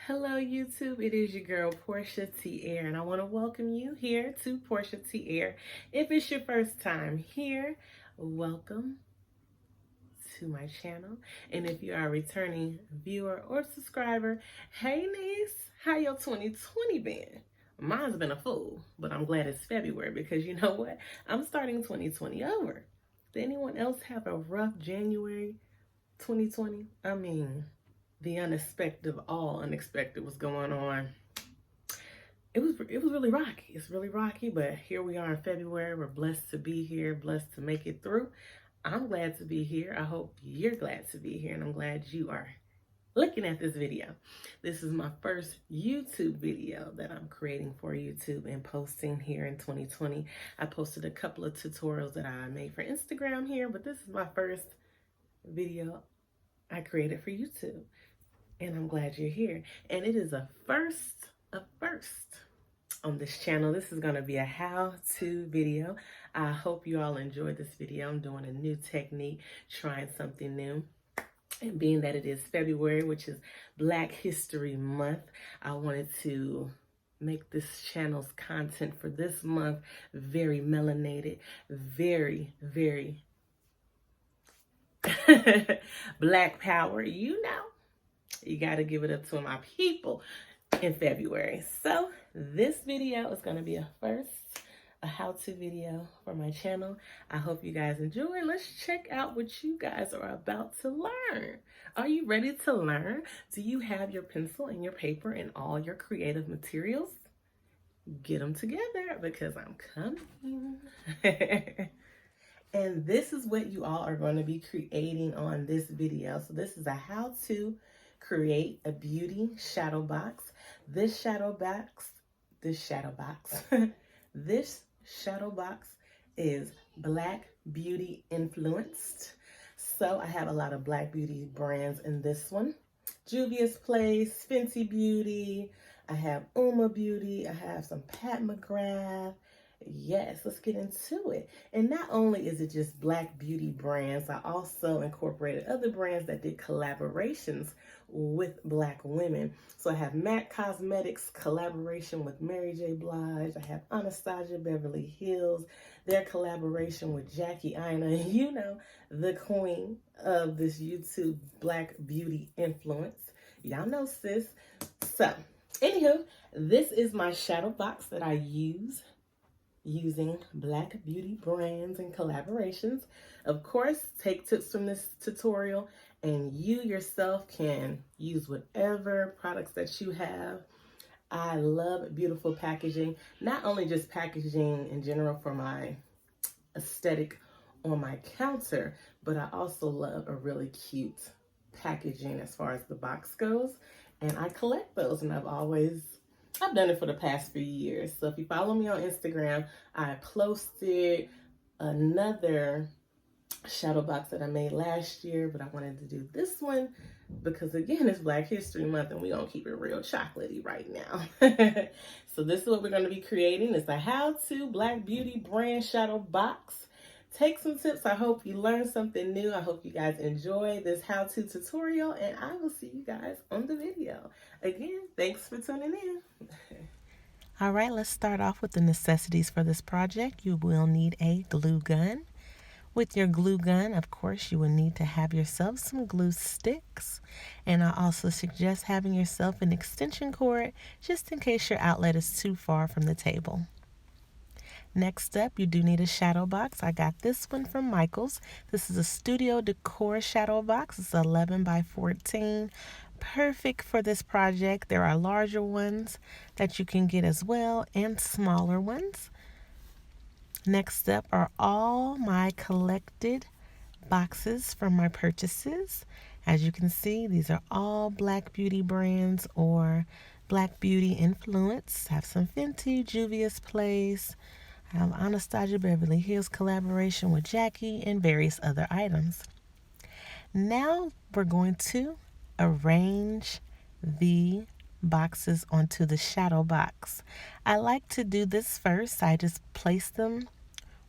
Hello YouTube, it is your girl Porsche Teair and I want to welcome you here to Porsche Teair. If it's your first time here, welcome to my channel. And if you are a returning viewer or subscriber, hey niece, how your 2020 been? Mine's been a fool, but I'm glad it's February because you know what? I'm starting 2020 over. Did anyone else have a rough January 2020? I mean, the unexpected of all unexpected was going on. It was really rocky. It's really rocky, but here we are in February. We're blessed to be here, blessed to make it through. I'm glad to be here. I hope you're glad to be here, and I'm glad you are looking at this video. This is my first YouTube video that I'm creating for YouTube and posting here in 2020. I posted a couple of tutorials that I made for Instagram here, but this is my first video I created for YouTube. And I'm glad you're here. And it is a first on this channel. This is going to be a how-to video. I hope you all enjoyed this video. I'm doing a new technique, trying something new. And being that it is February, which is Black History Month, I wanted to make this channel's content for this month very melanated, very Black power, you know. You got to give it up to my people in February. So this video is going to be a how-to video for my channel. I hope you guys enjoy. Let's check out what you guys are about to learn. Are you ready to learn? Do you have your pencil and your paper and all your creative materials? Get them together because I'm coming. And this is what you all are going to be creating on this video. So this is a how-to create a beauty shadow box. This shadow box is Black Beauty influenced. So I have a lot of Black Beauty brands in this one. Juvia's Place, Fenty Beauty, I have Uma Beauty, I have some Pat McGrath. Yes, let's get into it. And not only is it just Black Beauty brands, I also incorporated other brands that did collaborations with Black women. So I have MAC Cosmetics collaboration with Mary J. Blige. I have Anastasia Beverly Hills, their collaboration with Jackie Aina, you know, the queen of this YouTube Black Beauty influence. Y'all know sis. So, anywho, this is my shadow box that I use using Black Beauty brands and collaborations. Of course, take tips from this tutorial and you yourself can use whatever products that you have. I love beautiful packaging, not only just packaging in general for my aesthetic on my counter, but I also love a really cute packaging as far as the box goes. And I collect those, and I've done it for the past few years. So if you follow me on Instagram, I posted another shadow box that I made last year, but I wanted to do this one because again, it's Black History Month and we're gonna keep it real chocolatey right now. So this is what we're gonna be creating. It's a how-to Black Beauty Brand Shadow Box. Take some tips. I hope you learned something new. I hope you guys enjoy this how-to tutorial, and I will see you guys on the video. Again, thanks for tuning in. All right, let's start off with the necessities for this project. You will need a glue gun. With your glue gun, of course, you will need to have yourself some glue sticks. And I also suggest having yourself an extension cord just in case your outlet is too far from the table. Next up, you do need a shadow box. I got this one from Michaels. This is a Studio Decor shadow box. It's 11 by 14. Perfect for this project. There are larger ones that you can get as well and smaller ones. Next up are all my collected boxes from my purchases. As you can see, these are all Black Beauty brands or Black Beauty influence. I have some Fenty, Juvia's Place. I have Anastasia Beverly Hills collaboration with Jackie and various other items. Now we're going to arrange the boxes onto the shadow box. I like to do this first. I just place them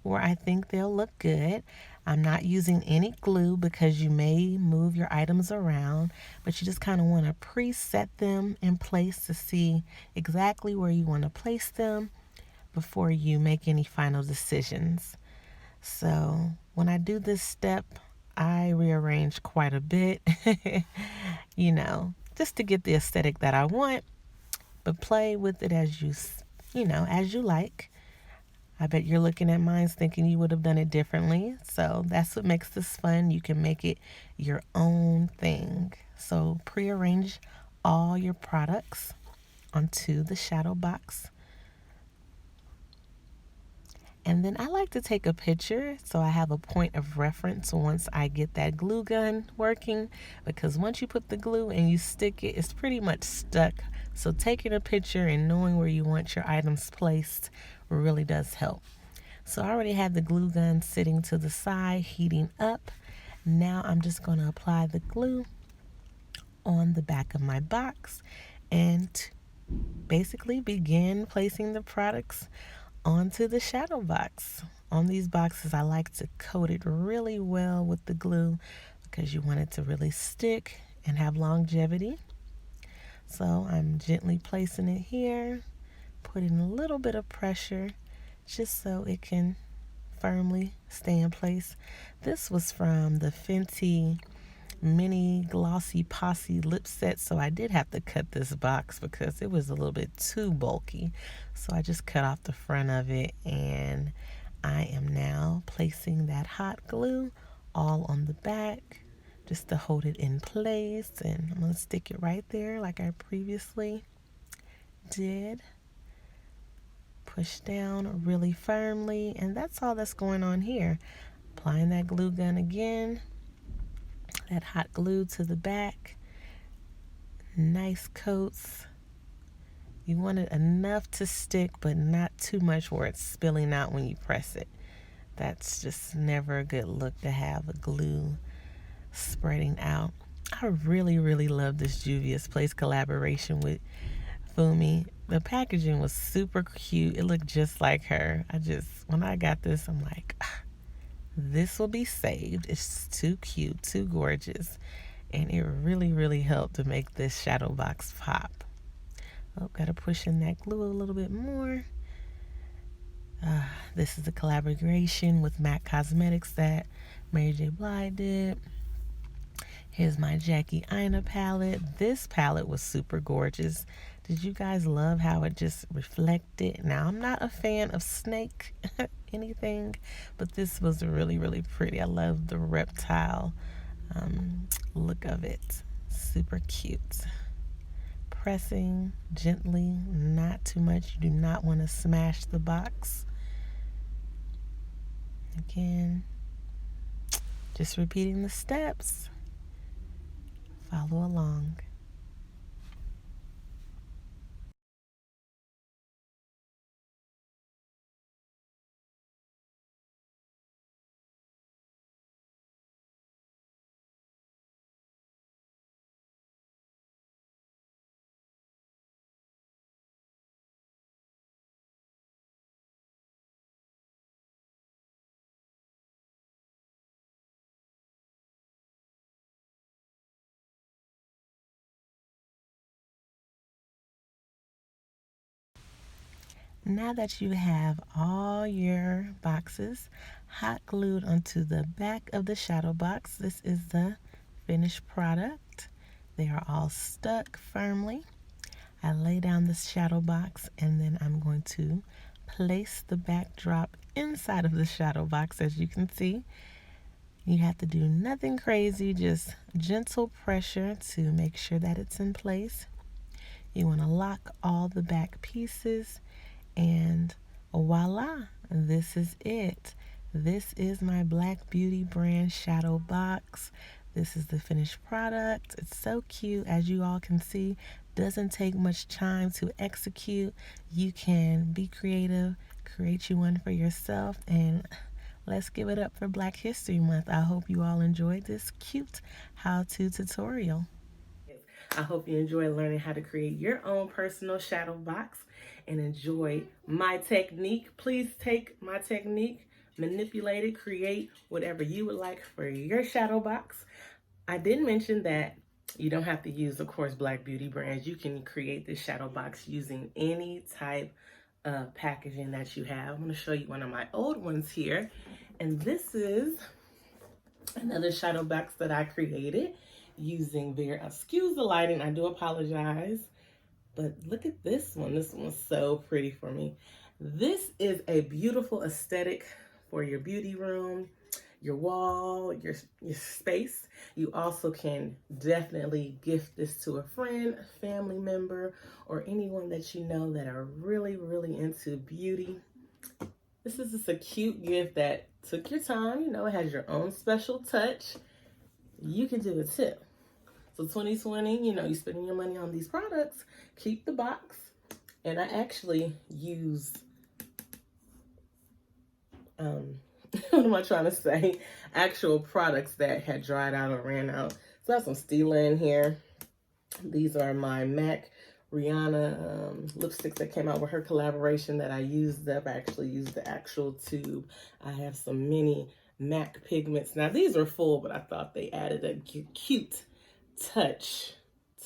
where I think they'll look good. I'm not using any glue because you may move your items around, but you just kind of want to preset them in place to see exactly where you want to place them before you make any final decisions. So when I do this step, I rearrange quite a bit, just to get the aesthetic that I want, but play with it as as you like. I bet you're looking at mine thinking you would have done it differently. So that's what makes this fun. You can make it your own thing. So prearrange all your products onto the shadow box. And then I like to take a picture so I have a point of reference once I get that glue gun working, because once you put the glue and you stick it, it's pretty much stuck. So taking a picture and knowing where you want your items placed really does help. So I already have the glue gun sitting to the side, heating up. Now I'm just going to apply the glue on the back of my box and basically begin placing the products onto the shadow box. On these boxes, I like to coat it really well with the glue because you want it to really stick and have longevity. So I'm gently placing it here, putting a little bit of pressure just so it can firmly stay in place. This was from the Fenty Mini Glossy Posse lip set, so I did have to cut this box because it was a little bit too bulky. So I just cut off the front of it, and I am now placing that hot glue all on the back just to hold it in place, and I'm going to stick it right there like I previously did. Push down really firmly, and that's all that's going on here. Applying that glue gun again, that hot glue to the back. Nice coats. You want it enough to stick, but not too much where it's spilling out when you press it. That's just never a good look to have a glue spreading out. I really, really love this Juvia's Place collaboration with Fumi. The packaging was super cute. It looked just like her. When I got this, I'm like, this will be saved. It's too cute, too gorgeous. And it really, really helped to make this shadow box pop. Oh, gotta push in that glue a little bit more. This is a collaboration with MAC Cosmetics that Mary J. Blige did. Here's my Jackie Aina palette. This palette was super gorgeous. Did you guys love how it just reflected? Now, I'm not a fan of snake anything, but this was really, really pretty. I love the reptile look of it. Super cute. Pressing gently, not too much. You do not want to smash the box. Again, just repeating the steps. Follow along. Now that you have all your boxes hot glued onto the back of the shadow box, this is the finished product. They are all stuck firmly. I lay down the shadow box, and then I'm going to place the backdrop inside of the shadow box. As you can see, you have to do nothing crazy, just gentle pressure to make sure that it's in place. You want to lock all the back pieces, and voila, this is it. This is my Black Beauty Brand Shadowbox. This is the finished product. It's so cute, as you all can see. Doesn't take much time to execute. You can be creative, create you one for yourself, and let's give it up for Black History Month. I hope you all enjoyed this cute how-to tutorial. I hope you enjoy learning how to create your own personal shadow box and enjoy my technique. Please take my technique manipulate it, create whatever you would like for your shadow box. I did mention that you don't have to use, of course, Black Beauty brands. You can create this shadow box using any type of packaging that you have. I'm going to show you one of my old ones here. And this is another shadow box that I created using excuse the lighting, I do apologize. But look at this one. This one's so pretty for me. This is a beautiful aesthetic for your beauty room, your wall, your space. You also can definitely gift this to a friend, a family member, or anyone that you know that are really, really into beauty. This is just a cute gift that took your time. You know, it has your own special touch. You can do it too. So 2020, you know, you're spending your money on these products, keep the box. And I actually use, what am I trying to say? Actual products that had dried out or ran out. So I have some Stila in here. These are my MAC Rihanna lipsticks that came out with her collaboration that I used up. I actually used the actual tube. I have some mini MAC pigments. Now these are full, but I thought they added a cute touch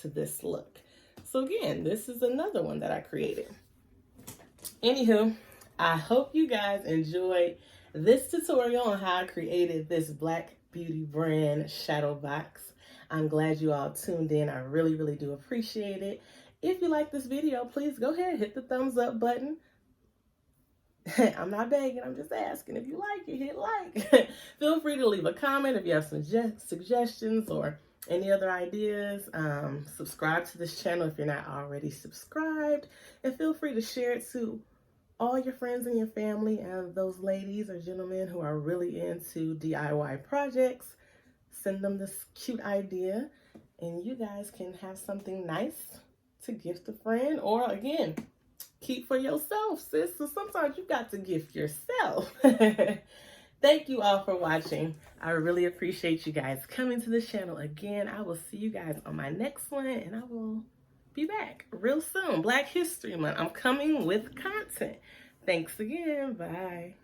to this look. So again, this is another one that I created. Anywho, I hope you guys enjoyed this tutorial on how I created this Black Beauty Brand shadow box. I'm glad you all tuned in. I really, really do appreciate it. If you like this video, please go ahead, hit the thumbs up button. I'm not begging, I'm just asking. If you like it, hit like. Feel free to leave a comment if you have some suggestions or any other ideas. Subscribe to this channel if you're not already subscribed. And feel free to share it to all your friends and your family and those ladies or gentlemen who are really into DIY projects. Send them this cute idea and you guys can have something nice to gift a friend, or again, keep for yourself, sis. So sometimes you got to gift yourself. Thank you all for watching. I really appreciate you guys coming to the channel again. I will see you guys on my next one, and I will be back real soon. Black History Month. I'm coming with content. Thanks again. Bye.